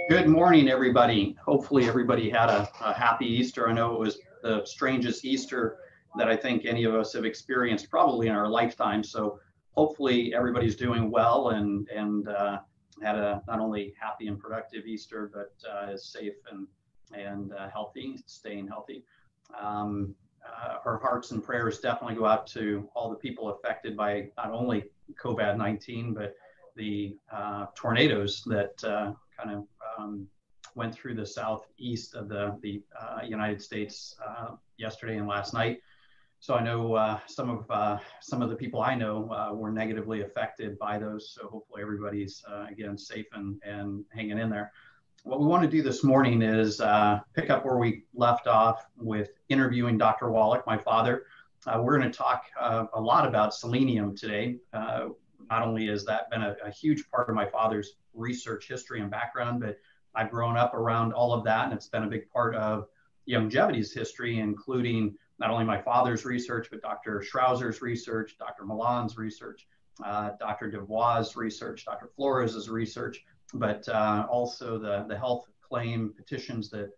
Good morning, everybody. Hopefully everybody had a happy Easter. I know it was the strangest Easter that I think any of us have experienced probably in our lifetime. So hopefully everybody's doing well and had a not only happy and productive Easter, but is safe and healthy, staying healthy. Our hearts and prayers definitely go out to all the people affected by not only COVID-19, but the tornadoes that kind of went through the southeast of the United States yesterday and last night. So I know some of the people I know were negatively affected by those. So hopefully everybody's again safe and hanging in there. What we want to do this morning is pick up where we left off with interviewing Dr. Wallach, my father. We're going to talk a lot about selenium today. Not only has that been a huge part of my father's research history and background, but I've grown up around all of that, and it's been a big part of Youngevity's history, including not only my father's research, but Dr. Schrauzer's research, Dr. Milan's research, Dr. Devois' research, Dr. Flores' research, but also the health claim petitions that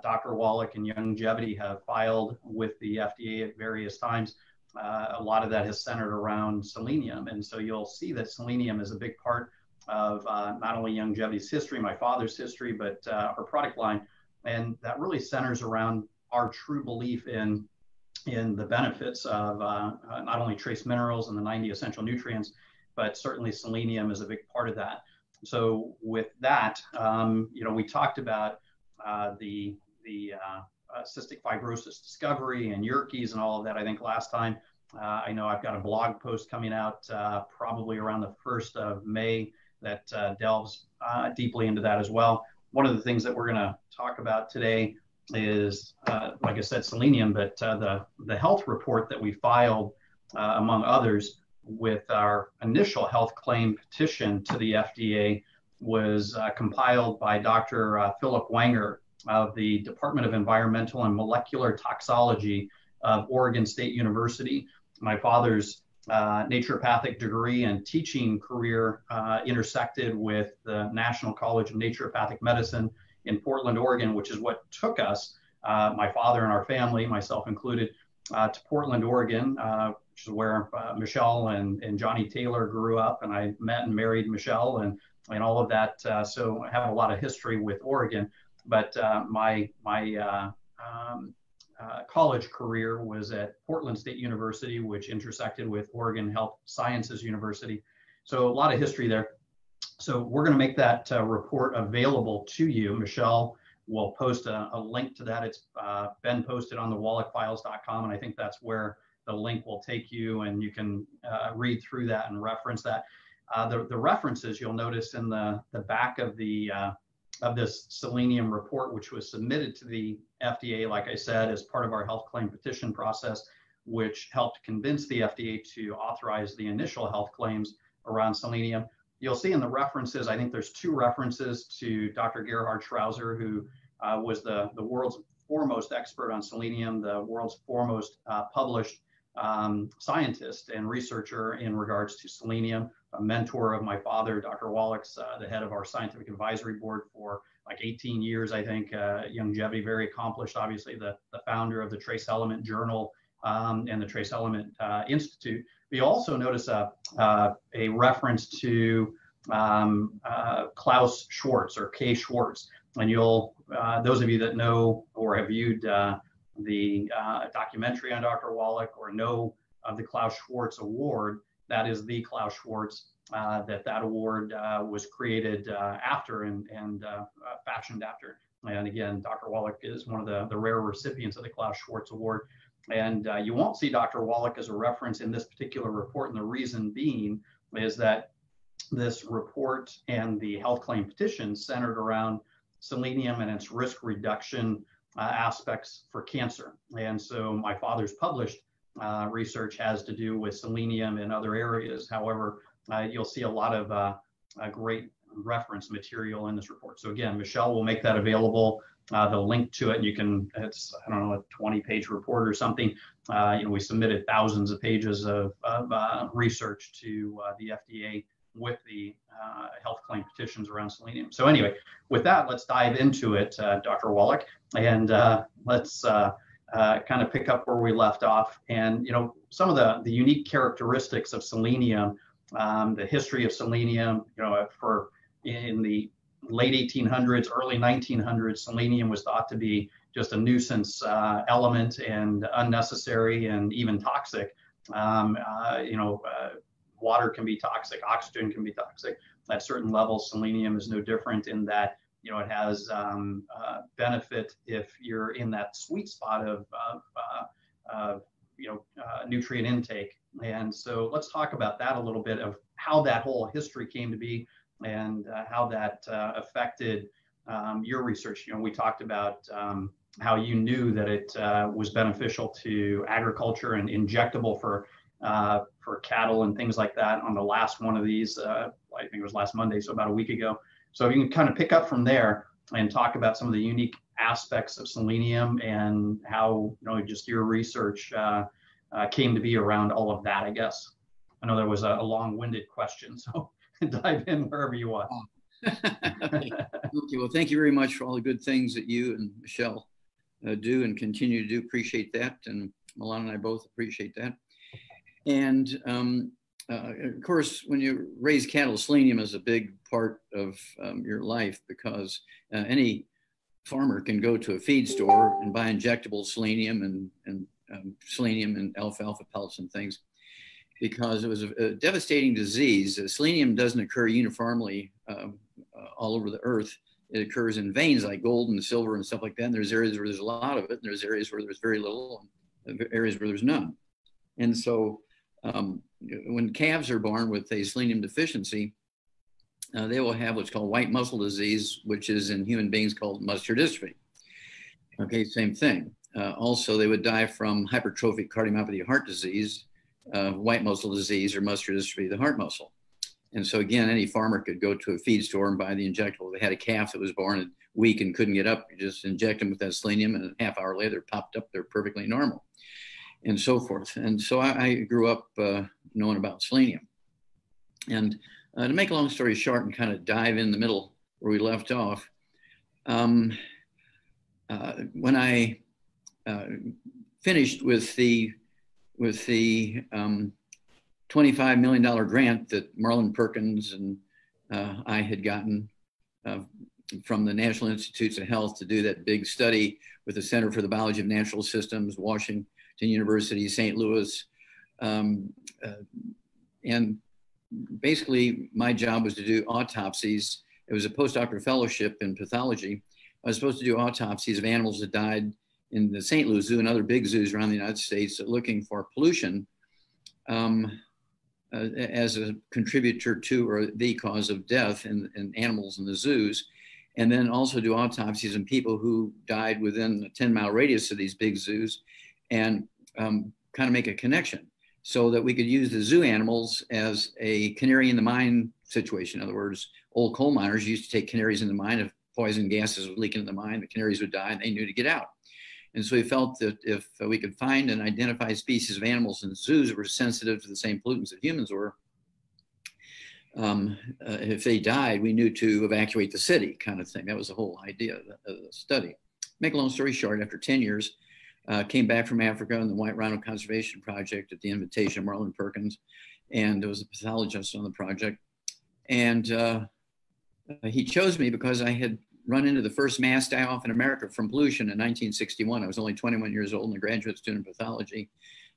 Dr. Wallach and Youngevity have filed with the FDA at various times. A lot of that has centered around selenium. And so you'll see that selenium is a big part of not only Youngevity's history, my father's history, but our product line. And that really centers around our true belief in the benefits of not only trace minerals and the 90 essential nutrients, but certainly selenium is a big part of that. So with that, we talked about the cystic fibrosis discovery and Yerkes and all of that, I think last time. I know I've got a blog post coming out probably around the 1st of May that delves deeply into that as well. One of the things that we're going to talk about today is, like I said, selenium, but the health report that we filed, among others, with our initial health claim petition to the FDA was compiled by Dr. Philip Wanger of the Department of Environmental and Molecular Toxicology of Oregon State University. My father's naturopathic degree and teaching career intersected with the National College of Naturopathic Medicine in Portland, Oregon, which is what took us, my father and our family, myself included, to Portland, Oregon, which is where Michelle and Johnny Taylor grew up, and I met and married Michelle and all of that. So I have a lot of history with Oregon. But my college career was at Portland State University, which intersected with Oregon Health Sciences University. So a lot of history there. So we're going to make that report available to you. Michelle will post a link to that. It's been posted on the wallachfiles.com, and I think that's where the link will take you, and you can read through that and reference that. The references you'll notice in the back of this selenium report, which was submitted to the FDA, like I said, as part of our health claim petition process, which helped convince the FDA to authorize the initial health claims around selenium. You'll see in the references, I think there's 2 references to Dr. Gerhard Schrauzer, who was the world's foremost expert on selenium, the world's foremost published scientist and researcher in regards to selenium, a mentor of my father, Dr. Wallach's, the head of our scientific advisory board for like 18 years, I think. Youngevity, very accomplished, obviously the founder of the Trace Element Journal and the Trace Element Institute. We also notice a reference to Klaus Schwartz, or K. Schwartz. And you'll, those of you that know or have viewed the documentary on Dr. Wallach or know of the Klaus Schwartz Award, that is the Klaus Schwartz that award was created after and fashioned after. And again, Dr. Wallach is one of the rare recipients of the Klaus Schwartz Award. And you won't see Dr. Wallach as a reference in this particular report. And the reason being is that this report and the health claim petition centered around selenium and its risk reduction aspects for cancer. And so my father's published research has to do with selenium and other areas. However, you'll see a lot of great reference material in this report. So again, Michelle will make that available, the link to it. And you can, it's, I don't know, a 20-page report or something. We submitted thousands of pages of research to the FDA with the health claim petitions around selenium. So anyway, with that, let's dive into it, Dr. Wallach, and let's kind of pick up where we left off. And some of the unique characteristics of selenium, the history of selenium. For in the late 1800s, early 1900s, selenium was thought to be just a nuisance element and unnecessary and even toxic. Water can be toxic, oxygen can be toxic. At certain levels, selenium is no different in that it has benefit if you're in that sweet spot of nutrient intake. And so let's talk about that a little bit, of how that whole history came to be and how that affected your research. We talked about how you knew that it was beneficial to agriculture and injectable for cattle and things like that on the last one of these. I think it was last Monday, so about a week ago. So you can kind of pick up from there and talk about some of the unique aspects of selenium and how just your research came to be around all of that, I guess. I know there was a long-winded question, so dive in wherever you want. Okay. Well, thank you very much for all the good things that you and Michelle do and continue to do. Appreciate that. And Milan and I both appreciate that. And of course, when you raise cattle, selenium is a big part of your life, because any farmer can go to a feed store and buy injectable selenium and selenium and alfalfa pellets and things, because it was a devastating disease. Selenium doesn't occur uniformly all over the earth. It occurs in veins like gold and silver and stuff like that. And there's areas where there's a lot of it, and there's areas where there's very little, and areas where there's none. And so when calves are born with a selenium deficiency, they will have what's called white muscle disease, which is in human beings called muscular dystrophy. Okay, same thing. Also, they would die from hypertrophic cardiomyopathy of heart disease, white muscle disease, or muscular dystrophy of the heart muscle. And so again, any farmer could go to a feed store and buy the injectable. They had a calf that was born weak and couldn't get up. You just inject them with that selenium, and a half hour later, they're popped up. They're perfectly normal, and so forth. And so I grew up knowing about selenium. And to make a long story short and kind of dive in the middle where we left off, when I finished with the $25 million grant that Marlin Perkins and I had gotten from the National Institutes of Health to do that big study with the Center for the Biology of Natural Systems, Washington University, St. Louis. And basically my job was to do autopsies. It was a postdoctoral fellowship in pathology. I was supposed to do autopsies of animals that died in the St. Louis Zoo and other big zoos around the United States, looking for pollution as a contributor to or the cause of death in animals in the zoos. And then also do autopsies on people who died within a 10-mile radius of these big zoos, and kind of make a connection so that we could use the zoo animals as a canary in the mine situation. In other words, old coal miners used to take canaries in the mine. If poison gases would leak into the mine, the canaries would die, and they knew to get out. And so we felt that if we could find and identify species of animals in zoos that were sensitive to the same pollutants that humans were, if they died, we knew to evacuate the city, kind of thing. That was the whole idea of the study. Make a long story short, after 10 years, came back from Africa on the White Rhino Conservation Project at the invitation of Marlin Perkins, and there was a pathologist on the project. And he chose me because I had run into the first mass die-off in America from pollution in 1961. I was only 21 years old and a graduate student in pathology.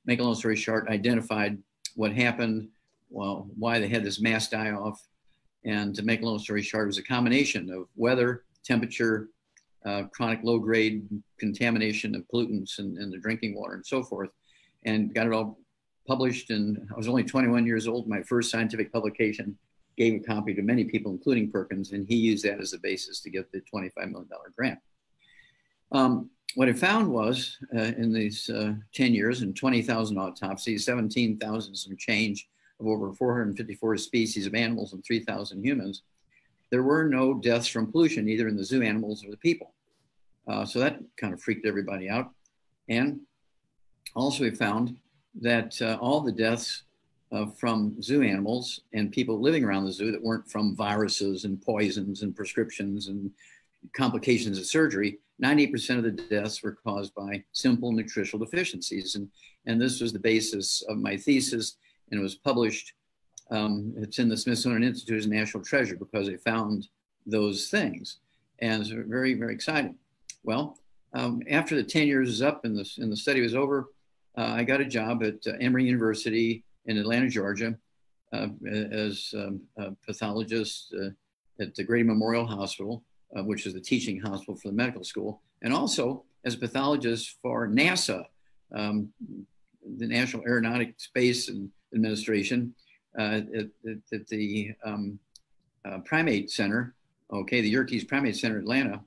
Make a long story short, identified what happened, well, why they had this mass die-off. And to make a long story short, it was a combination of weather, temperature, chronic low-grade contamination of pollutants in the drinking water and so forth, and got it all published. And I was only 21 years old. My first scientific publication, gave a copy to many people, including Perkins, and he used that as the basis to get the $25 million grant. What I found was in these 10 years and 20,000 autopsies, 17,000 some change of over 454 species of animals and 3,000 humans, there were no deaths from pollution, either in the zoo animals or the people. So that kind of freaked everybody out. And also we found that all the deaths from zoo animals and people living around the zoo that weren't from viruses and poisons and prescriptions and complications of surgery. 98% of the deaths were caused by simple nutritional deficiencies. And this was the basis of my thesis, and it was published. It's in the Smithsonian Institute as a national treasure because they found those things. And it's very, very exciting. Well, after the 10 years is up and the study was over, I got a job at Emory University in Atlanta, Georgia, as a pathologist at the Grady Memorial Hospital, which is the teaching hospital for the medical school, and also as a pathologist for NASA, the National Aeronautic Space Administration, at the Primate Center, okay, the Yerkes Primate Center, Atlanta.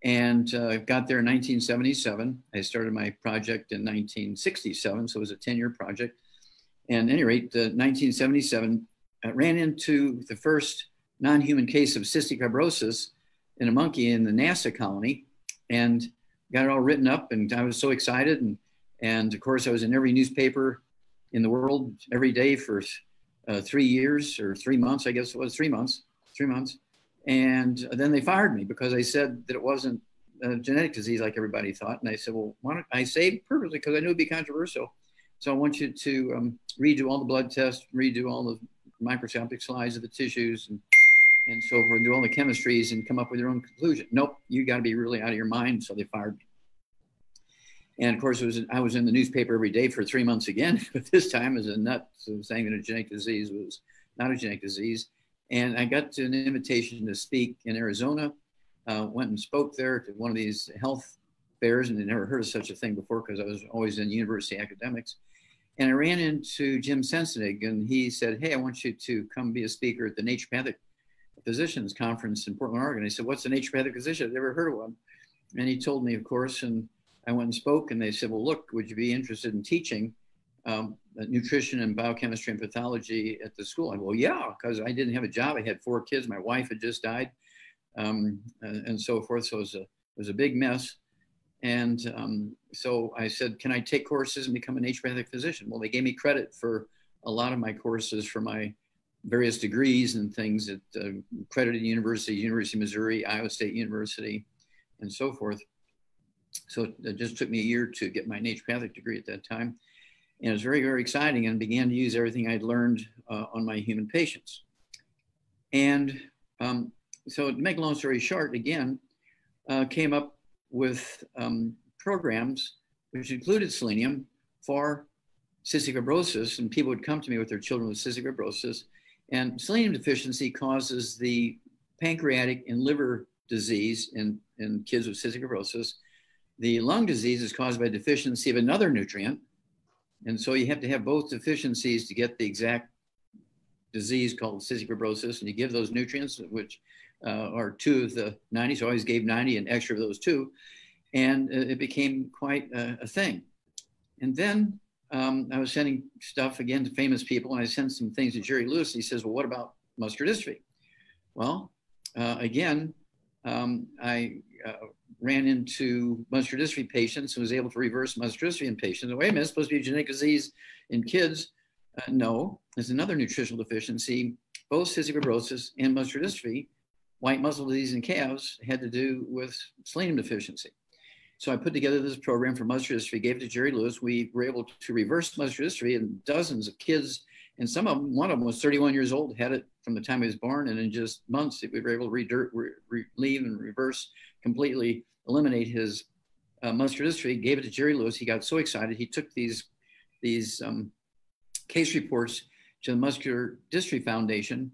And got there in 1977. I started my project in 1967, so it was a 10-year project. And at any rate, 1977, I ran into the first non-human case of cystic fibrosis in a monkey in the NASA colony, and got it all written up. And I was so excited. And of course, I was in every newspaper in the world every day for 3 years or 3 months, I guess it was 3 months. And then they fired me because I said that it wasn't a genetic disease like everybody thought. And I said, well, why don't I say purposely because I knew it'd be controversial. So I want you to redo all the blood tests, redo all the microscopic slides of the tissues and so forth, and do all the chemistries and come up with your own conclusion. Nope, you got to be really out of your mind. So they fired me. And of course, I was in the newspaper every day for 3 months again, but this time as a nut, so saying that a genetic disease was not a genetic disease. And I got an invitation to speak in Arizona, went and spoke there to one of these health fairs, and I never heard of such a thing before because I was always in university academics. And I ran into Jim Sensenig, and he said, hey, I want you to come be a speaker at the Naturopathic Physicians Conference in Portland, Oregon. I said, what's a naturopathic physician? I've never heard of one. And he told me, of course, and I went and spoke, and they said, well, look, would you be interested in teaching nutrition and biochemistry and pathology at the school? I go, well, yeah, because I didn't have a job. I had 4 kids. My wife had just died, and so forth. So it was a big mess. And so I said, can I take courses and become a naturopathic physician? Well, they gave me credit for a lot of my courses for my various degrees and things at accredited universities, University of Missouri, Iowa State University, and so forth. So it just took me a year to get my naturopathic degree at that time. And it was very, very exciting, and began to use everything I'd learned on my human patients. And so to make a long story short, again, came up with programs which included selenium for cystic fibrosis, and people would come to me with their children with cystic fibrosis. And selenium deficiency causes the pancreatic and liver disease in kids with cystic fibrosis. The lung disease is caused by deficiency of another nutrient. And so you have to have both deficiencies to get the exact disease called cystic fibrosis. And you give those nutrients, which are 2 of the 90. So I always gave 90 and extra of those 2. And it became quite a thing. And then I was sending stuff again to famous people, and I sent some things to Jerry Lewis. He says, well, what about muscular dystrophy? Well, again, I ran into muscular dystrophy patients and was able to reverse muscular dystrophy in patients. Wait a minute, it's supposed to be a genetic disease in kids. No, there's another nutritional deficiency. Both cystic fibrosis and muscular dystrophy, white muscle disease in calves, had to do with selenium deficiency. So I put together this program for muscular dystrophy, gave it to Jerry Lewis. We were able to reverse muscular dystrophy in dozens of kids. And some of them, one of them was 31 years old, had it from the time he was born. And in just months, we were able to relieve and reverse, completely eliminate his muscular dystrophy, gave it to Jerry Lewis. He got so excited. He took these case reports to the Muscular Dystrophy Foundation.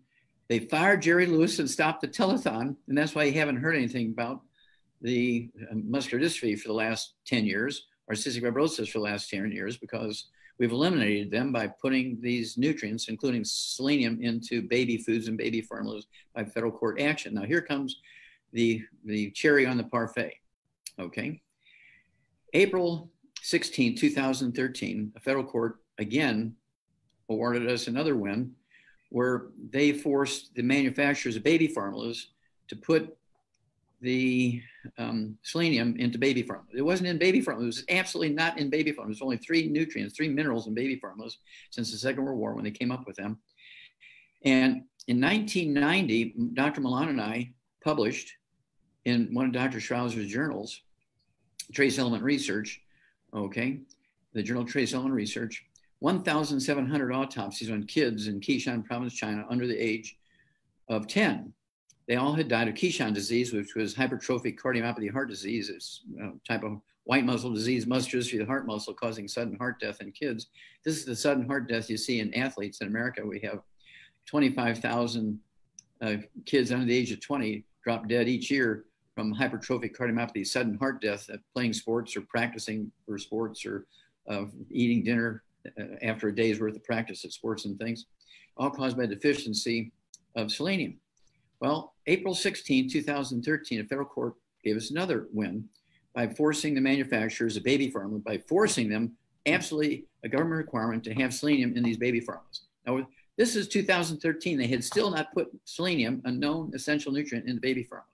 They fired Jerry Lewis and stopped the telethon. And that's why you haven't heard anything about the muscular dystrophy for the last 10 years, or cystic fibrosis for the last 10 years, because we've eliminated them by putting these nutrients, including selenium, into baby foods and baby formulas by federal court action. Now here comes the cherry on the parfait, okay? April 16, 2013, a federal court again awarded us another win where they forced the manufacturers of baby formulas to put the selenium into baby formula. It wasn't in baby formula. It was absolutely not in baby formula. There's only 3 nutrients, 3 minerals in baby formulas since the Second World War when they came up with them. And in 1990, Dr. Milan and I published in one of Dr. Schrauzer's journals, Trace Element Research, okay, the journal Trace Element Research, 1,700 autopsies on kids in Qishan province, China, under the age of 10. They all had died of Qishan disease, which was hypertrophic cardiomyopathy heart disease. It's a type of white muscle disease, muscular dystrophy of the heart muscle, causing sudden heart death in kids. This is the sudden heart death you see in athletes in America. We have 25,000 kids under the age of 20 drop dead each year from hypertrophic cardiomyopathy, sudden heart death at playing sports or practicing for sports or eating dinner after a day's worth of practice at sports and things, all caused by deficiency of selenium. Well, April 16, 2013, a federal court gave us another win by forcing the manufacturers of baby formula, by forcing them absolutely a government requirement to have selenium in these baby formulas. Now, this is 2013. They had still not put selenium, a known essential nutrient, into baby formulas.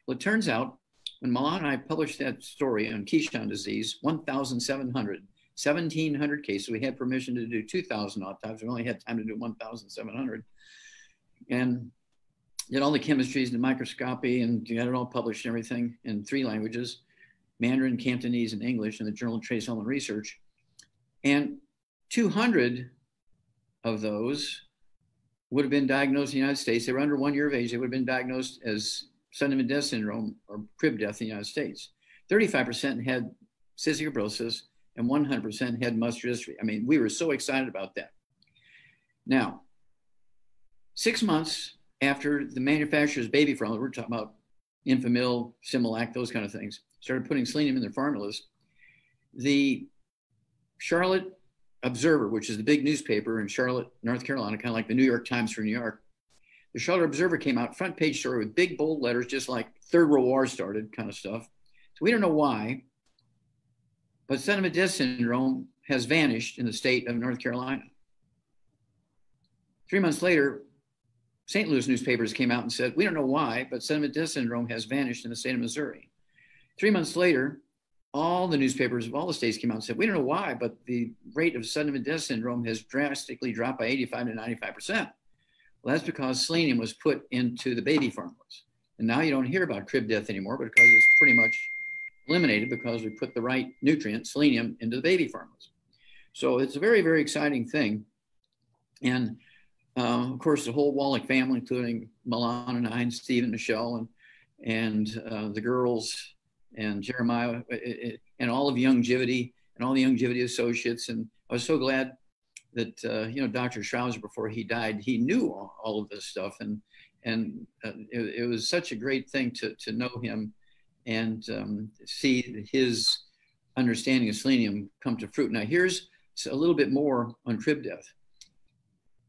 Well, it turns out when Milan and I published that story on Qishan disease, 1,700, 1,700 cases, we had permission to do 2,000 autopsies. We only had time to do 1,700. And did all the chemistries and the microscopy and got it all published and everything in 3 languages, Mandarin, Cantonese, and English in the Journal of Trace Element Research. And 200 of those would have been diagnosed in the United States. They were under 1 year of age. They would have been diagnosed as sudden death syndrome or crib death in the United States. 35% had cystic fibrosis and 100% had muscular dystrophy. I mean, we were so excited about that. Now, 6 months after the manufacturer's baby formula, we're talking about Infamil, Similac, those kind of things, started putting selenium in their formulas, the Charlotte Observer, which is the big newspaper in Charlotte, North Carolina, kind of like the New York Times for New York, the Charlotte Observer came out, front page story with big bold letters, just like Third World War started kind of stuff. So we don't know why, but sudden death syndrome has vanished in the state of North Carolina. 3 months later, St. Louis newspapers came out and said, we don't know why, but sudden death syndrome has vanished in the state of Missouri. 3 months later, all the newspapers of all the states came out and said, we don't know why, but the rate of sudden death syndrome has drastically dropped by 85 to 95%. Well, that's because selenium was put into the baby formulas. And now you don't hear about crib death anymore because it's pretty much eliminated because we put the right nutrient, selenium, into the baby formulas. So it's a very, very exciting thing. And of course, the whole Wallach family, including Milan and I and Steve and Michelle and the girls and Jeremiah and all of Youngevity and all the Youngevity associates. And I was so glad that, Dr. Schrauzer, before he died, he knew all of this stuff. And it was such a great thing to know him and see his understanding of selenium come to fruit. Now, here's a little bit more on crib death.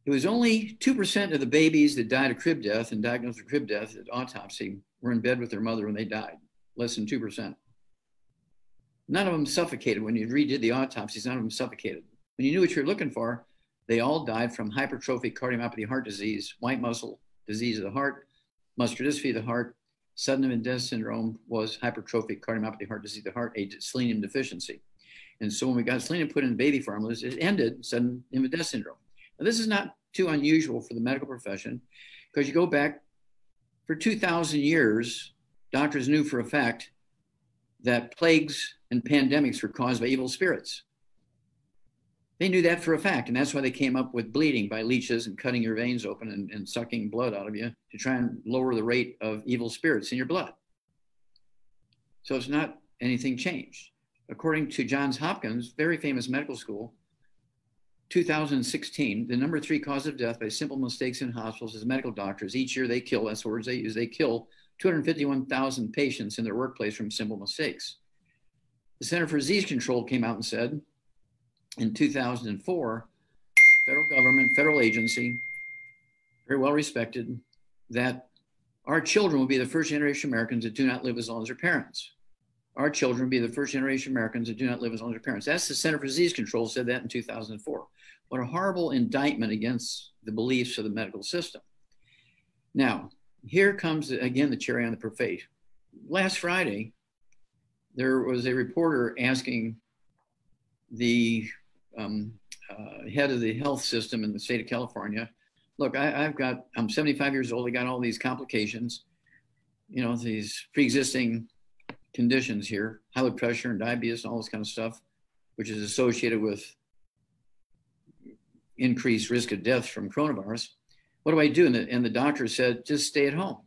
It was only 2% of the babies that died of crib death and diagnosed with crib death at autopsy were in bed with their mother when they died, less than 2%. None of them suffocated. When you redid the autopsies, none of them suffocated. When you knew what you're looking for, they all died from hypertrophic cardiomyopathy heart disease, white muscle disease of the heart, muscular dystrophy of the heart. Sudden death syndrome was hypertrophic cardiomyopathy heart disease of the heart, a selenium deficiency. And so when we got selenium put in baby formulas, it ended sudden death syndrome. Now, this is not too unusual for the medical profession because you go back for 2,000 years, doctors knew for a fact that plagues and pandemics were caused by evil spirits. They knew that for a fact, and that's why they came up with bleeding by leeches and cutting your veins open and sucking blood out of you to try and lower the rate of evil spirits in your blood. So it's not anything changed. According to Johns Hopkins, very famous medical school, 2016, the number 3 cause of death by simple mistakes in hospitals is medical doctors. Each year they kill, that's the words they use, they kill 251,000 patients in their workplace from simple mistakes. The Center for Disease Control came out and said in 2004, federal government, federal agency, very well respected, that our children will be the first generation Americans that do not live as long as their parents. Our children will be the first generation Americans that do not live as long as their parents. That's the Center for Disease Control said that in 2004. What a horrible indictment against the beliefs of the medical system. Now, here comes, again, the cherry on the buffet. last Friday, there was a reporter asking the head of the health system in the state of California, look, I'm 75 years old. I got all these complications, you know, these pre-existing conditions here, high blood pressure and diabetes and all this kind of stuff, which is associated with increased risk of death from coronavirus. What do I do? And the doctor said, just stay at home.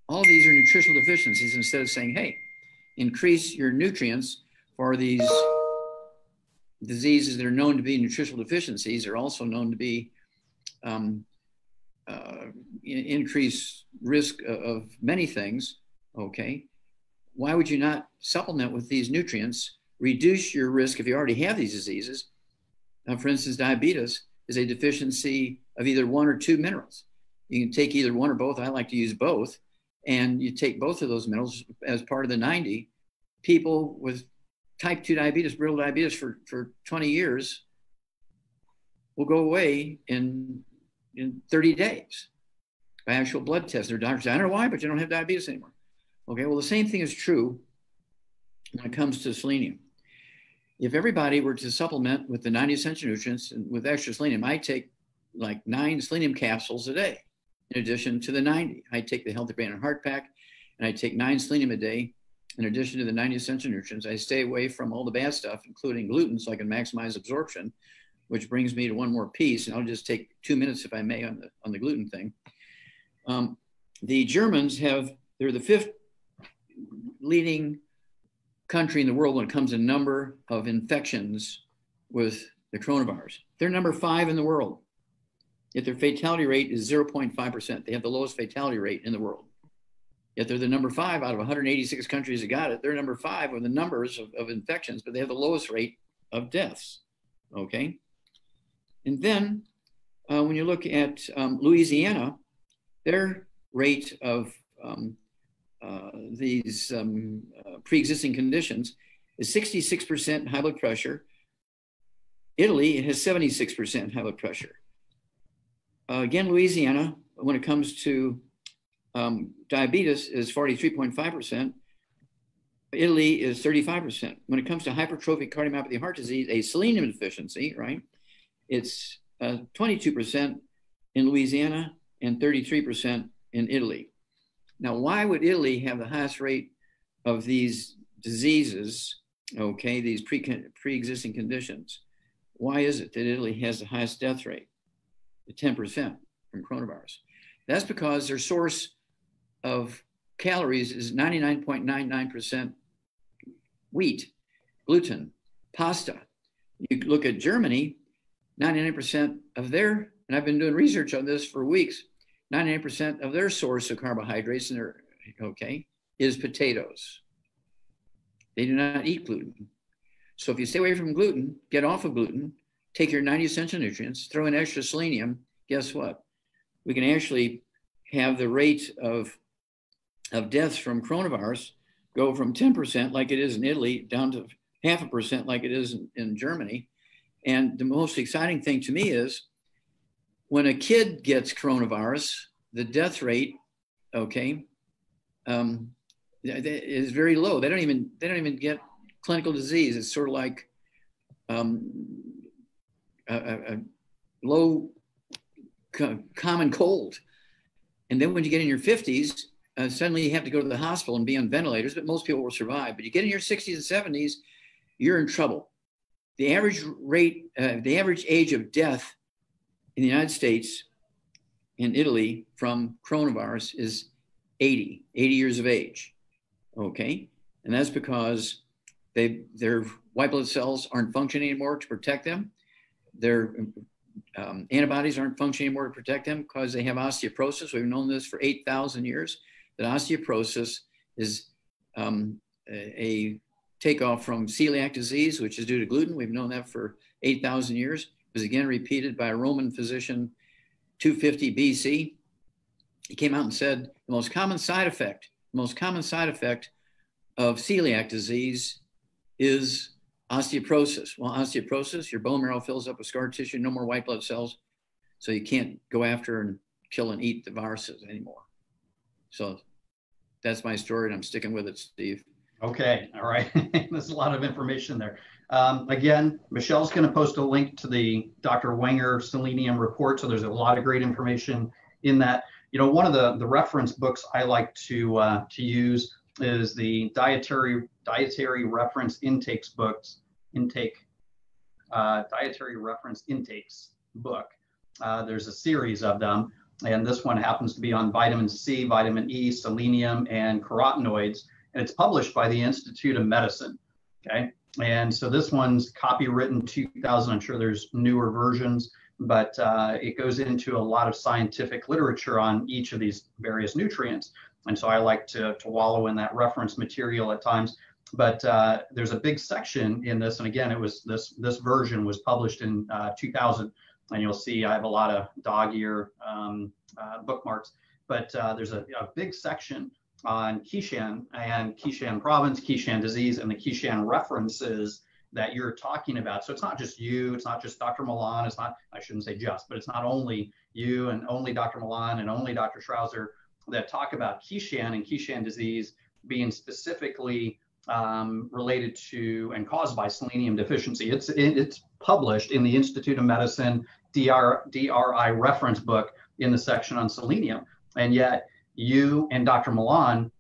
All of these are nutritional deficiencies. Instead of saying, hey, increase your nutrients for these diseases that are known to be nutritional deficiencies, are also known to be increased risk of many things, okay? Why would you not supplement with these nutrients, reduce your risk if you already have these diseases? For instance, diabetes is a deficiency of either one or two minerals. You can take either one or both. I like to use both. And you take both of those minerals as part of the 90. People with type 2 diabetes, brittle diabetes for 20 years will go away in 30 days by actual blood tests. Their doctors say, I don't know why, but you don't have diabetes anymore. Okay, well, the same thing is true when it comes to selenium. If everybody were to supplement with the 90 essential nutrients and with extra selenium, I take like 9 selenium capsules a day. In addition to the 90, I take the Healthy Brain and Heart Pack, and I take 9 selenium a day. In addition to the 90 essential nutrients, I stay away from all the bad stuff, including gluten, so I can maximize absorption, which brings me to one more piece, and I'll just take 2 minutes, if I may, on the gluten thing. The Germans they're the 5th leading country in the world when it comes to number of infections with the coronavirus. They're number 5 in the world. Yet their fatality rate is 0.5%. They have the lowest fatality rate in the world. Yet they're the number 5 out of 186 countries that got it. They're number 5 with the numbers of infections, but they have the lowest rate of deaths. Okay. And then when you look at Louisiana, their rate of these pre-existing conditions is 66% high blood pressure. Italy has 76% high blood pressure. Again, Louisiana, when it comes to diabetes, is 43.5%. Italy is 35%. When it comes to hypertrophic cardiomyopathy heart disease, a selenium deficiency, right? It's 22% in Louisiana and 33% in Italy. Now, why would Italy have the highest rate of these diseases, okay, these pre-existing conditions? Why is it that Italy has the highest death rate, the 10% from coronavirus? That's because their source of calories is 99.99% wheat, gluten, pasta. You look at Germany, 99% of their, and I've been doing research on this for weeks, 99% of their source of carbohydrates is potatoes. They do not eat gluten. So if you stay away from gluten, get off of gluten, take your 90 essential nutrients, throw in extra selenium, guess what? We can actually have the rate of deaths from coronavirus go from 10% like it is in Italy down to 0.5% like it is in Germany. And the most exciting thing to me is when a kid gets coronavirus, the death rate, is very low. They don't even get clinical disease. It's sort of like a low common cold. And then when you get in your 50s, suddenly you have to go to the hospital and be on ventilators, but most people will survive. But you get in your 60s and 70s, you're in trouble. The average age of death in the United States and Italy from coronavirus is 80 years of age, okay? And that's because their white blood cells aren't functioning anymore to protect them. Their antibodies aren't functioning anymore to protect them because they have osteoporosis. We've known this for 8,000 years, that osteoporosis is a takeoff from celiac disease, which is due to gluten. We've known that for 8,000 years. It was again repeated by a Roman physician, 250 BC. He came out and said the most common side effect of celiac disease is osteoporosis. Well, osteoporosis, your bone marrow fills up with scar tissue, no more white blood cells, so you can't go after and kill and eat the viruses anymore. So that's my story, and I'm sticking with it, Steve. Okay, all right. There's a lot of information there. Again, Michelle's going to post a link to the Dr. Wenger selenium report. So there's a lot of great information in that. You know, one of the reference books I like to use is the dietary reference intakes books dietary reference intakes book. There's a series of them, and this one happens to be on vitamin C, vitamin E, selenium, and carotenoids. And it's published by the Institute of Medicine. Okay. And so this one's copywritten 2000. I'm sure there's newer versions, but it goes into a lot of scientific literature on each of these various nutrients. And so I like to wallow in that reference material at times. But there's a big section in this. And again, it was this version was published in 2000. And you'll see I have a lot of dog ear bookmarks. But there's a big section on Kishan and Kishan province, Kishan disease, and the Kishan references that you're talking about. So it's not just you, it's not just Dr. Milan, it's not, I shouldn't say just, but it's not only you and only Dr. Milan and only Dr. Schrouser that talk about Kishan and Kishan disease being specifically related to and caused by selenium deficiency. It's published in the Institute of Medicine DRI reference book in the section on selenium. And yet you and Dr. Milan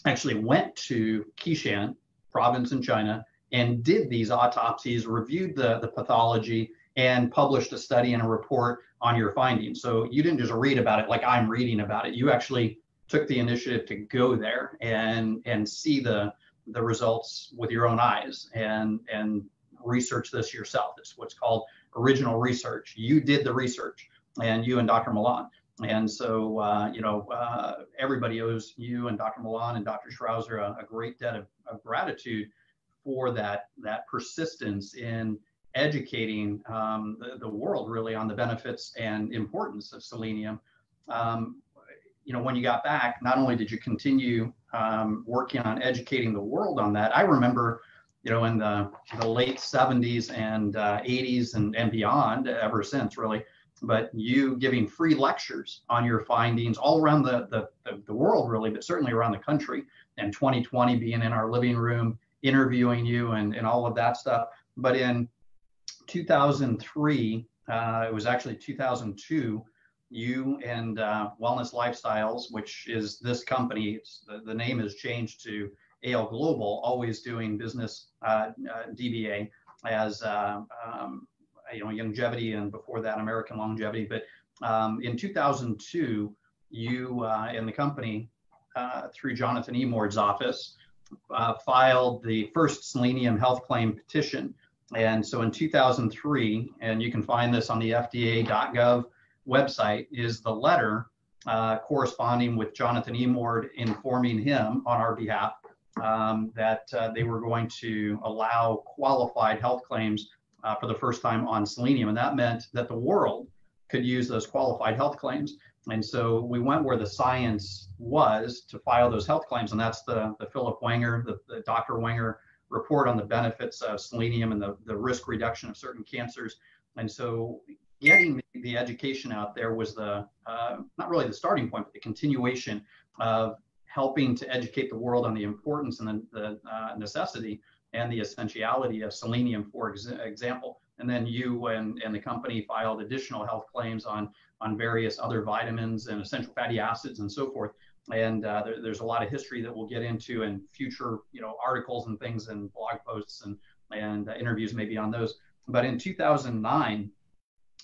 actually went to Kishan province in China and did these autopsies, reviewed the pathology, and published a study and a report on your findings. So you didn't just read about it like I'm reading about it. You actually took the initiative to go there and see the results with your own eyes and research this yourself. It's what's called original research. You did the research, and you and Dr. Milan. And so, everybody owes you and Dr. Milan and Dr. Schrouser a great debt of gratitude for that persistence in educating the world really on the benefits and importance of selenium. When you got back, not only did you continue working on educating the world on that, I remember, in the late 70s and 80s and beyond, ever since really, but you giving free lectures on your findings all around the world really, but certainly around the country, and 2020 being in our living room, interviewing you and all of that stuff. But in 2003, it was actually 2002, you and Wellness Lifestyles, which is this company, the name has changed to AL Global, always doing business DBA as longevity, and before that American longevity. But in 2002, you and the company through Jonathan Emord's office filed the first selenium health claim petition. And so in 2003, and you can find this on the FDA.gov website, is the letter corresponding with Jonathan Emord informing him on our behalf that they were going to allow qualified health claims for the first time on selenium. And that meant that the world could use those qualified health claims. And so we went where the science was to file those health claims. And that's the Philip Wenger, the Dr. Wenger report on the benefits of selenium and the risk reduction of certain cancers. And so getting the education out there was not really the starting point, but the continuation of helping to educate the world on the importance and the necessity and the essentiality of selenium, for example. And then you and the company filed additional health claims on various other vitamins and essential fatty acids and so forth. And there's a lot of history that we'll get into in future, articles and things and blog posts and interviews maybe on those. But in 2009,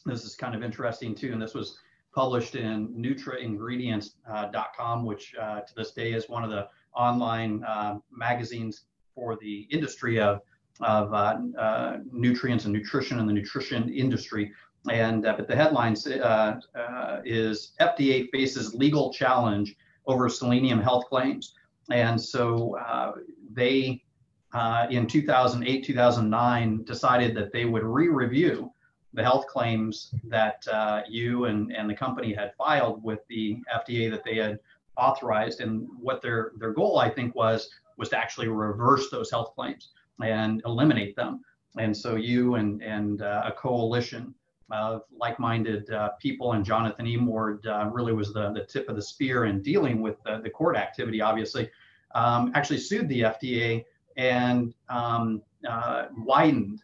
this is kind of interesting too, and this was published in nutraingredients.com, which to this day is one of the online magazines for the industry of nutrients and nutrition and the nutrition industry. And but the headline is FDA faces legal challenge over selenium health claims. And so they in 2008, 2009 decided that they would re-review the health claims that you and the company had filed with the FDA that they had authorized. And what their goal, I think, was to actually reverse those health claims and eliminate them. And so you and a coalition of like-minded people, and Jonathan E. Mord really was the tip of the spear in dealing with the court activity, obviously, actually sued the FDA and widened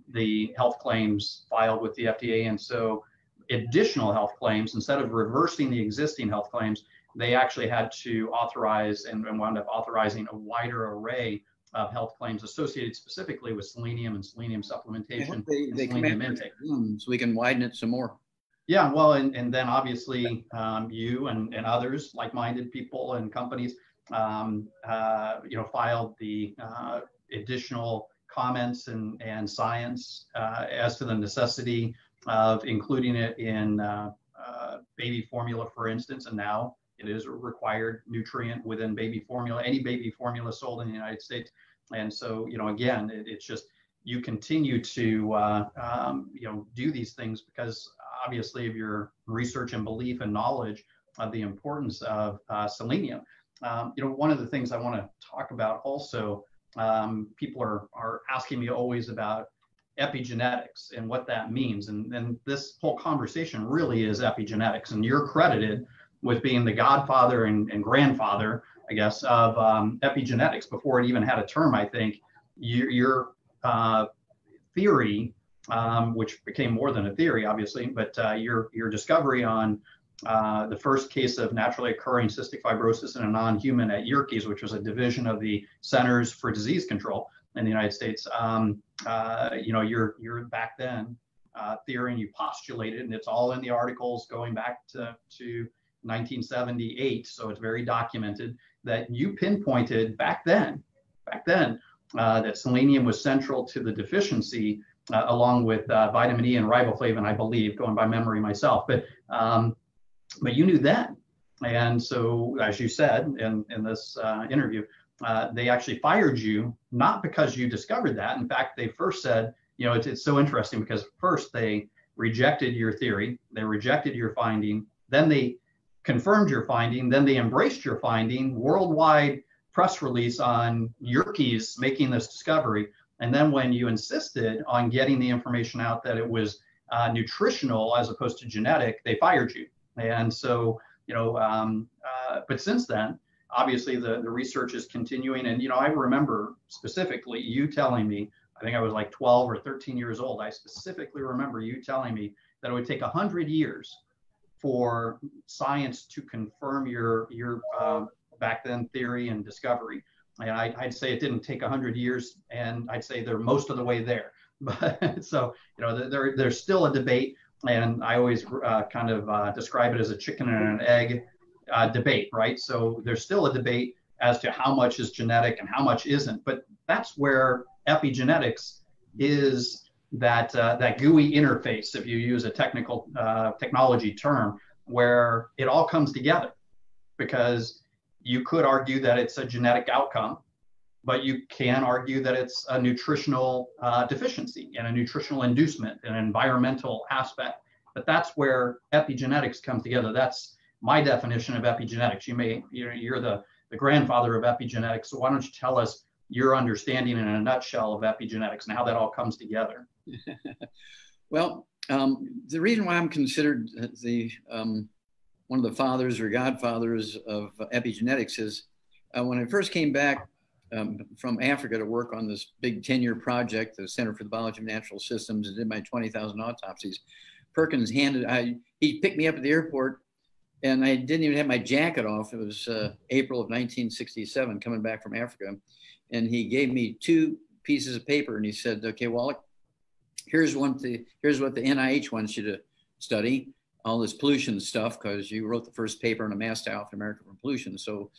the health claims filed with the FDA. And so additional health claims, instead of reversing the existing health claims, they actually had to authorize and wound up authorizing a wider array of health claims associated specifically with selenium and selenium supplementation. They selenium intake. So we can widen it some more. Yeah, well, and then obviously you and others, like-minded people and companies, filed the additional comments and science as to the necessity of including it in baby formula, for instance, and now it is a required nutrient within baby formula, any baby formula sold in the United States. And so, again, it's just, you continue to, do these things because obviously of your research and belief and knowledge of the importance of selenium. One of the things I want to talk about also, people are asking me always about epigenetics and what that means. And this whole conversation really is epigenetics. And you're credited with being the godfather and grandfather, I guess, of epigenetics before it even had a term. I think your theory, which became more than a theory, obviously, but your discovery on the first case of naturally occurring cystic fibrosis in a non-human at Yerkes, which was a division of the Centers for Disease Control in the United States. Your back then theory, and you postulated, and it's all in the articles going back to 1978, so it's very documented, that you pinpointed back then that selenium was central to the deficiency, along with vitamin E and riboflavin, I believe, going by memory myself. But you knew then. And so, as you said in this interview, they actually fired you, not because you discovered that. In fact, they first said, it's so interesting because first they rejected your theory, they rejected your finding, then they confirmed your finding, then they embraced your finding, worldwide press release on Yerkes making this discovery. And then when you insisted on getting the information out that it was nutritional as opposed to genetic, they fired you. And so, but since then, obviously the research is continuing. And, I remember specifically you telling me, I think I was like 12 or 13 years old. I specifically remember you telling me that it would take 100 years for science to confirm your back then theory and discovery. And I'd say it didn't take 100 years, and I'd say they're most of the way there. But so, there's still a debate, and I always kind of describe it as a chicken and an egg debate, right? So there's still a debate as to how much is genetic and how much isn't. But that's where epigenetics is, that GUI interface, if you use a technical technology term, where it all comes together. Because you could argue that it's a genetic outcome, but you can argue that it's a nutritional deficiency and a nutritional inducement, an environmental aspect. But that's where epigenetics comes together. That's my definition of epigenetics. You're the grandfather of epigenetics. So why don't you tell us your understanding in a nutshell of epigenetics and how that all comes together? Well, the reason why I'm considered one of the fathers or godfathers of epigenetics is when I first came back from Africa to work on this big 10-year project, the Center for the Biology of Natural Systems, and did my 20,000 autopsies. Perkins he picked me up at the airport, and I didn't even have my jacket off. It was April of 1967, coming back from Africa. And he gave me 2 pieces of paper, and he said, okay, Wallach, here's what the NIH wants you to study, all this pollution stuff, because you wrote the first paper on a mass die-off in America for pollution. So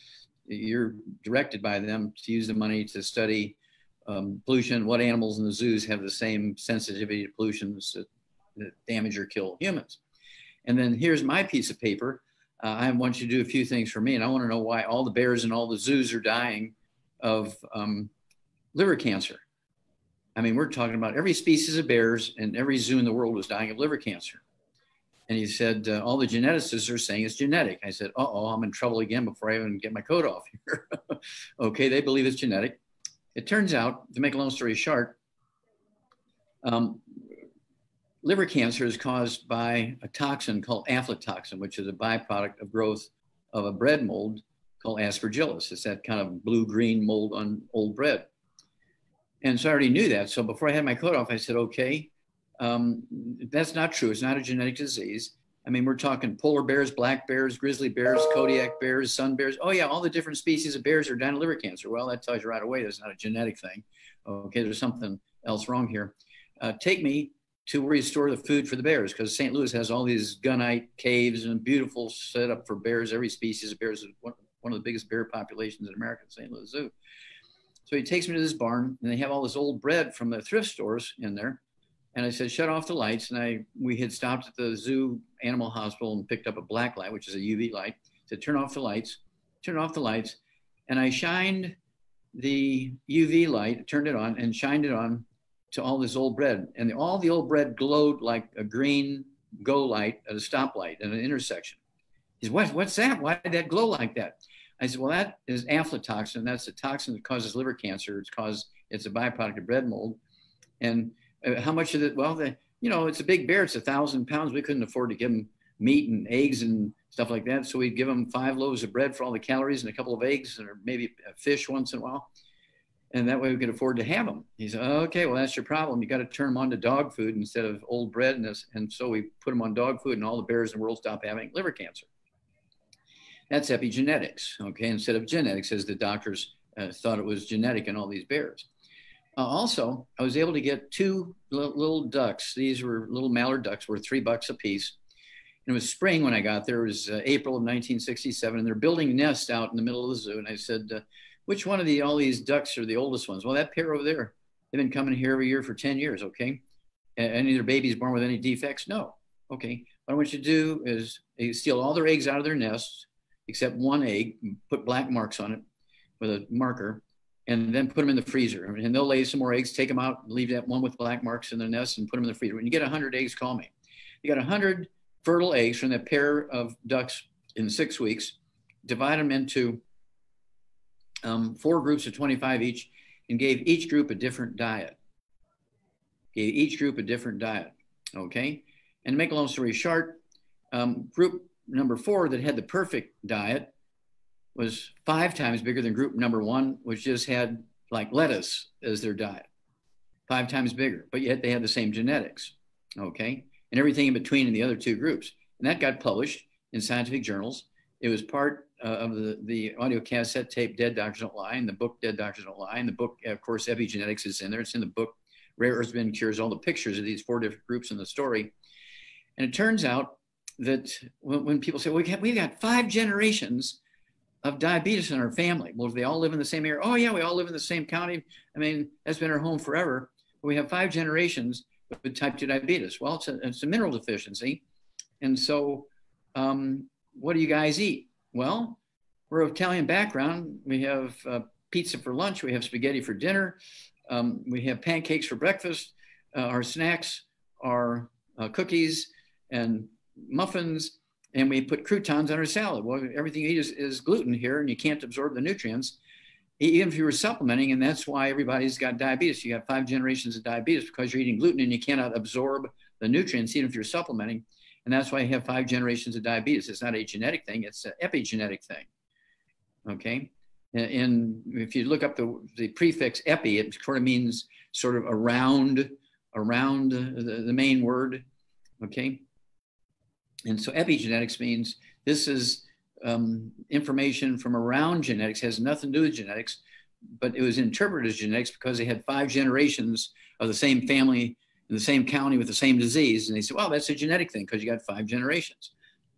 you're directed by them to use the money to study pollution, what animals in the zoos have the same sensitivity to pollutions that damage or kill humans. And then here's my piece of paper. I want you to do a few things for me, and I want to know why all the bears in all the zoos are dying of liver cancer. I mean, we're talking about every species of bears and every zoo in the world was dying of liver cancer. And he said, all the geneticists are saying it's genetic. I said, uh-oh, I'm in trouble again before I even get my coat off here. Okay, they believe it's genetic. It turns out, to make a long story short, liver cancer is caused by a toxin called aflatoxin, which is a byproduct of growth of a bread mold called aspergillus. It's that kind of blue-green mold on old bread. And so I already knew that. So before I had my coat off, I said, okay, that's not true. It's not a genetic disease. I mean, we're talking polar bears, black bears, grizzly bears, Kodiak bears, sun bears. Oh yeah, all the different species of bears are dying of liver cancer. Well, that tells you right away that's not a genetic thing. Okay, there's something else wrong here. Take me to where you store the food for the bears, because St. Louis has all these gunite caves and beautiful setup for bears. Every species of bears is one of the biggest bear populations in America, St. Louis Zoo. So he takes me to this barn, and they have all this old bread from the thrift stores in there. And I said, shut off the lights. And we had stopped at the zoo animal hospital and picked up a black light, which is a UV light. I said, turn off the lights, turn off the lights. And I shined the UV light, turned it on and shined it on to all this old bread. And all the old bread glowed like a green go light at a stoplight at an intersection. He said, what's that? Why did that glow like that? I said, well, that is aflatoxin. That's the toxin that causes liver cancer. It's a byproduct of bread mold. And how much of it? Well, it's a big bear. It's 1,000 pounds. We couldn't afford to give him meat and eggs and stuff like that. So we'd give him 5 loaves of bread for all the calories and a couple of eggs or maybe a fish once in a while. And that way we could afford to have them. He said, oh, okay, well, that's your problem. You got to turn them on to dog food instead of old bread. And so we put them on dog food, and all the bears in the world stopped having liver cancer. That's epigenetics, okay, instead of genetics, as the doctors thought it was genetic in all these bears. Also, I was able to get 2 little ducks. These were little mallard ducks, worth $3 a piece. And it was spring when I got there. It was April of 1967, and they're building nests out in the middle of the zoo. And I said, which one of all these ducks are the oldest ones? Well, that pair over there, they've been coming here every year for 10 years, okay? Any of their babies born with any defects? No. Okay, what I want you to do is steal all their eggs out of their nests, except one egg, put black marks on it with a marker, and then put them in the freezer. And they'll lay some more eggs, take them out, leave that one with black marks in the nest and put them in the freezer. When you get 100 eggs, call me. You got 100 fertile eggs from that pair of ducks in 6 weeks, divide them into 4 groups of 25 each, and gave each group a different diet. Okay? And to make a long story short, group number 4 that had the perfect diet was 5 times bigger than group number 1, which just had like lettuce as their diet. 5 times bigger, but yet they had the same genetics, okay? And everything in between in the other 2 groups. And that got published in scientific journals. It was part of the audio cassette tape, Dead Doctors Don't Lie, and the book, Dead Doctors Don't Lie. And the book, of course, epigenetics is in there. It's in the book, Rare Earth Bin Cures, all the pictures of these 4 different groups in the story. And it turns out that when people say, we've got 5 generations of diabetes in our family. Well, do they all live in the same area? Oh yeah, we all live in the same county. I mean, that's been our home forever. But we have 5 generations with type 2 diabetes. Well, it's a mineral deficiency. And so what do you guys eat? Well, we're of Italian background. We have pizza for lunch. We have spaghetti for dinner. We have pancakes for breakfast. Our snacks are cookies and muffins, and we put croutons on our salad. Well, everything you eat is gluten here, and you can't absorb the nutrients, even if you were supplementing, and that's why everybody's got diabetes. You have 5 generations of diabetes because you're eating gluten and you cannot absorb the nutrients, even if you're supplementing, and that's why you have 5 generations of diabetes. It's not a genetic thing, it's an epigenetic thing, okay? And if you look up the prefix epi, it sort of means sort of around the main word, okay? And so epigenetics means this is information from around genetics, has nothing to do with genetics, but it was interpreted as genetics because they had 5 generations of the same family in the same county with the same disease. And they said, well, that's a genetic thing because you got 5 generations.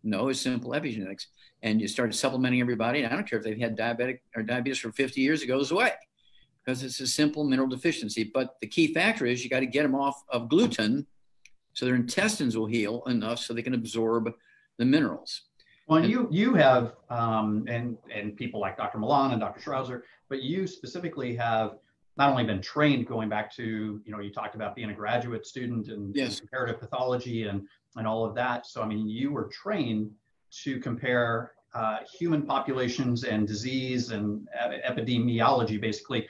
No, it's simple epigenetics. And you started supplementing everybody. And I don't care if they've had diabetes for 50 years, it goes away because it's a simple mineral deficiency. But the key factor is you got to get them off of gluten so their intestines will heal enough so they can absorb the minerals. Well, you have, and people like Dr. Milan and Dr. Schrauzer, but you specifically have not only been trained going back to, you talked about being a graduate student and yes, comparative pathology and all of that. So, I mean, you were trained to compare human populations and disease and epidemiology, basically,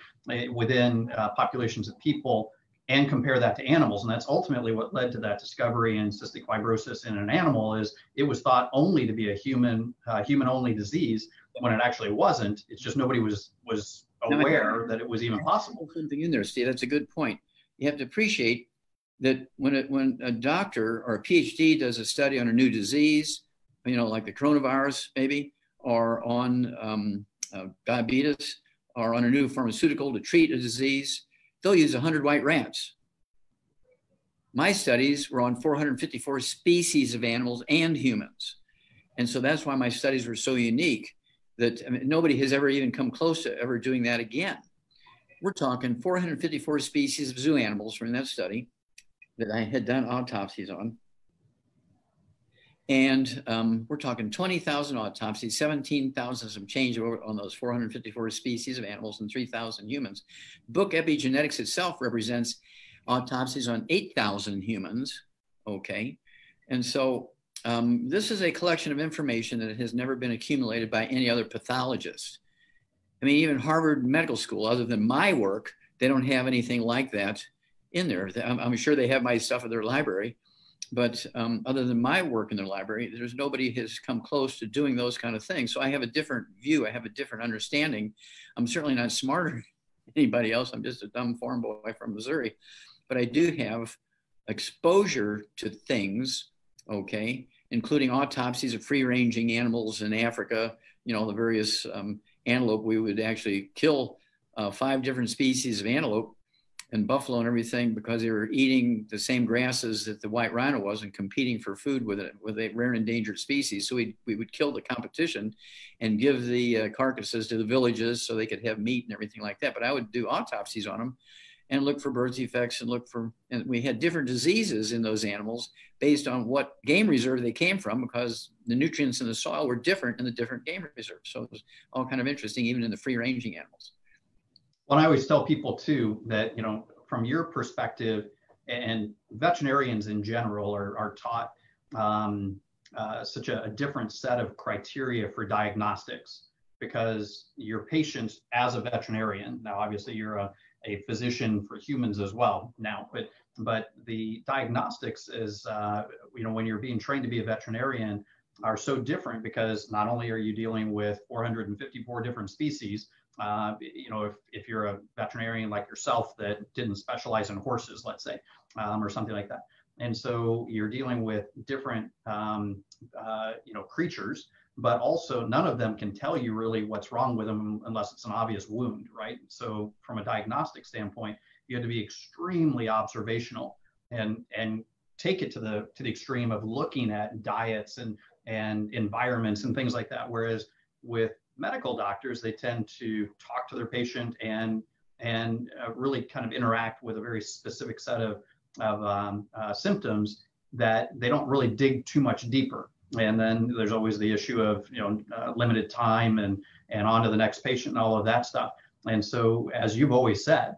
within populations of people and compare that to animals. And that's ultimately what led to that discovery in cystic fibrosis in an animal. Is it was thought only to be a human only disease when it actually wasn't. It's just nobody was aware that it was even possible. Something in there, Steve. That's a good point. You have to appreciate that when a doctor or a PhD does a study on a new disease, like the coronavirus maybe, or on diabetes, or on a new pharmaceutical to treat a disease, they'll use 100 white rats. My studies were on 454 species of animals and humans. And so that's why my studies were so unique, that nobody has ever even come close to ever doing that again. We're talking 454 species of zoo animals from that study that I had done autopsies on. And we're talking 20,000 autopsies, 17,000 some change on those 454 species of animals and 3,000 humans. Book Epigenetics itself represents autopsies on 8,000 humans, okay? And so this is a collection of information that has never been accumulated by any other pathologist. I mean, even Harvard Medical School, other than my work, they don't have anything like that in there. I'm sure they have my stuff in their library, but other than my work in their library, there's nobody has come close to doing those kind of things. So I have a different view. I have a different understanding. I'm certainly not smarter than anybody else. I'm just a dumb farm boy from Missouri, but I do have exposure to things, okay, including autopsies of free-ranging animals in Africa, the various antelope. We would actually kill 5 different species of antelope and buffalo and everything because they were eating the same grasses that the white rhino was and competing for food with a rare endangered species. So we would kill the competition and give the carcasses to the villages so they could have meat and everything like that. But I would do autopsies on them and look for birth defects and we had different diseases in those animals based on what game reserve they came from, because the nutrients in the soil were different in the different game reserves. So it was all kind of interesting, even in the free ranging animals. Well, I always tell people too that, from your perspective, and veterinarians in general are taught such a different set of criteria for diagnostics, because your patients as a veterinarian, now obviously you're a physician for humans as well now, but the diagnostics is, when you're being trained to be a veterinarian, are so different, because not only are you dealing with 454 different species, if you're a veterinarian like yourself that didn't specialize in horses, let's say, or something like that. And so you're dealing with different, creatures, but also none of them can tell you really what's wrong with them unless it's an obvious wound, right? So from a diagnostic standpoint, you have to be extremely observational and take it to the extreme of looking at diets and environments and things like that. Whereas with medical doctors, they tend to talk to their patient and really kind of interact with a very specific set of symptoms that they don't really dig too much deeper. And then there's always the issue of limited time and on to the next patient and all of that stuff. And so, as you've always said,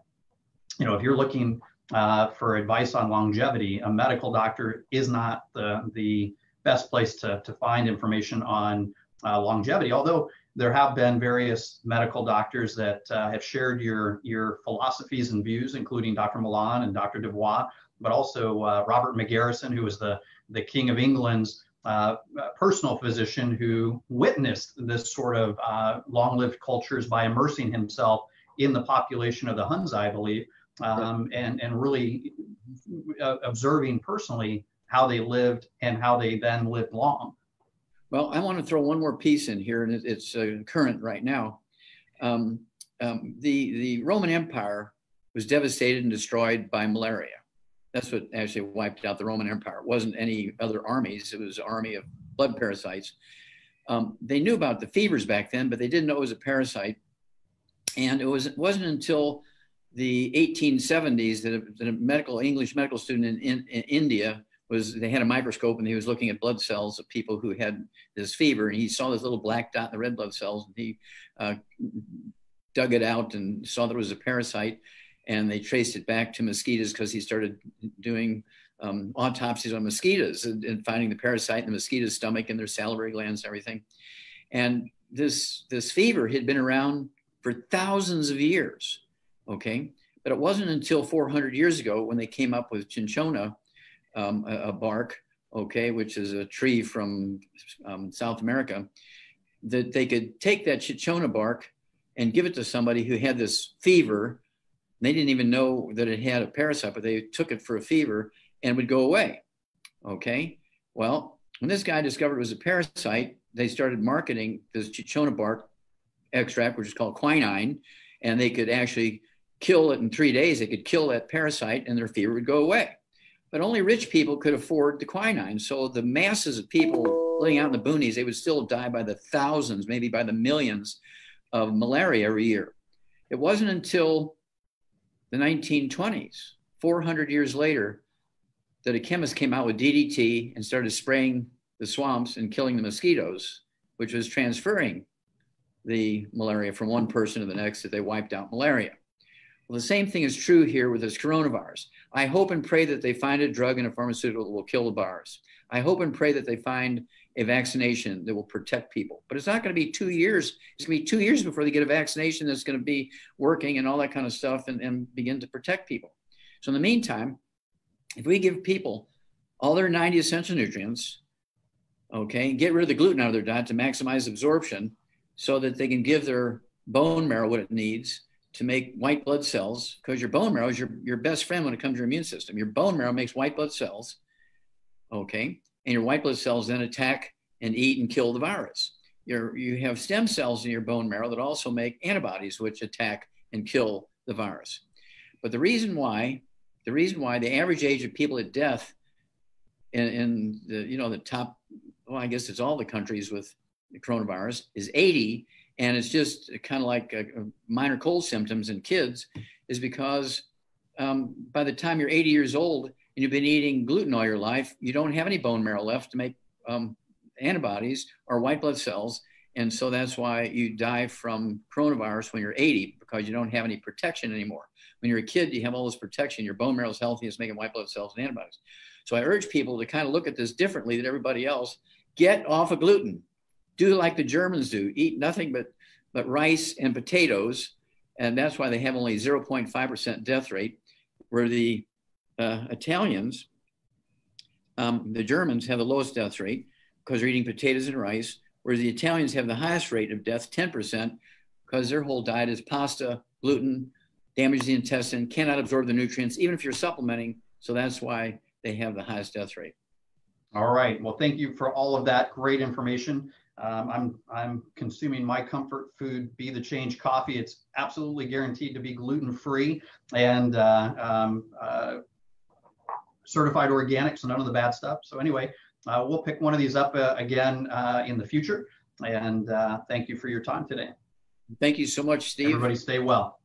if you're looking for advice on longevity, a medical doctor is not the best place to find information on longevity. Although there have been various medical doctors that have shared your philosophies and views, including Dr. Milan and Dr. Dubois, but also Robert McGarrison, who was the King of England's personal physician, who witnessed this sort of long-lived cultures by immersing himself in the population of the Huns, I believe, and really observing personally how they lived and how they then lived long. Well, I want to throw one more piece in here, and it's current right now. The Roman Empire was devastated and destroyed by malaria. That's what actually wiped out the Roman Empire. It wasn't any other armies. It was an army of blood parasites. They knew about the fevers back then, but they didn't know it was a parasite. And it wasn't until the 1870s that a English medical student in India they had a microscope and he was looking at blood cells of people who had this fever, and he saw this little black dot in the red blood cells, and he dug it out and saw that it was a parasite, and they traced it back to mosquitoes because he started doing autopsies on mosquitoes and finding the parasite in the mosquito's stomach and their salivary glands and everything. And this fever had been around for thousands of years, okay? But it wasn't until 400 years ago when they came up with cinchona, a bark, okay, which is a tree from South America, that they could take that cinchona bark and give it to somebody who had this fever. They didn't even know that it had a parasite, but they took it for a fever and it would go away. Okay. Well, when this guy discovered it was a parasite, they started marketing this cinchona bark extract, which is called quinine, and they could actually kill it in 3 days. They could kill that parasite and their fever would go away. But only rich people could afford the quinine. So the masses of people living out in the boonies, they would still die by the thousands, maybe by the millions of malaria every year. It wasn't until the 1920s, 400 years later, that a chemist came out with DDT and started spraying the swamps and killing the mosquitoes, which was transferring the malaria from one person to the next, that they wiped out malaria. Well, the same thing is true here with this coronavirus. I hope and pray that they find a drug and a pharmaceutical that will kill the virus. I hope and pray that they find a vaccination that will protect people. But it's not going to be 2 years. It's going to be 2 years before they get a vaccination that's going to be working and all that kind of stuff and begin to protect people. So in the meantime, if we give people all their 90 essential nutrients, okay, get rid of the gluten out of their diet to maximize absorption so that they can give their bone marrow what it needs to make white blood cells, because your bone marrow is your best friend when it comes to your immune system. Your bone marrow makes white blood cells, okay? And your white blood cells then attack and eat and kill the virus. You have stem cells in your bone marrow that also make antibodies which attack and kill the virus. But the reason why the average age of people at death in the top, well, I guess it's all the countries with the coronavirus, is 80, and it's just kind of like minor cold symptoms in kids, is because by the time you're 80 years old and you've been eating gluten all your life, you don't have any bone marrow left to make antibodies or white blood cells. And so that's why you die from coronavirus when you're 80, because you don't have any protection anymore. When you're a kid, you have all this protection. Your bone marrow is healthy. It's making white blood cells and antibodies. So I urge people to kind of look at this differently than everybody else. Get off of gluten. Do like the Germans do. Eat nothing but rice and potatoes. And that's why they have only 0.5% death rate, where the Italians, the Germans have the lowest death rate because they're eating potatoes and rice, whereas the Italians have the highest rate of death, 10%, because their whole diet is pasta, gluten, damages the intestine, cannot absorb the nutrients, even if you're supplementing. So that's why they have the highest death rate. All right. Well, thank you for all of that great information. I'm consuming my comfort food, Be the Change coffee. It's absolutely guaranteed to be gluten-free and certified organic, so none of the bad stuff. So anyway, we'll pick one of these up again in the future. And thank you for your time today. Thank you so much, Steve. Everybody stay well.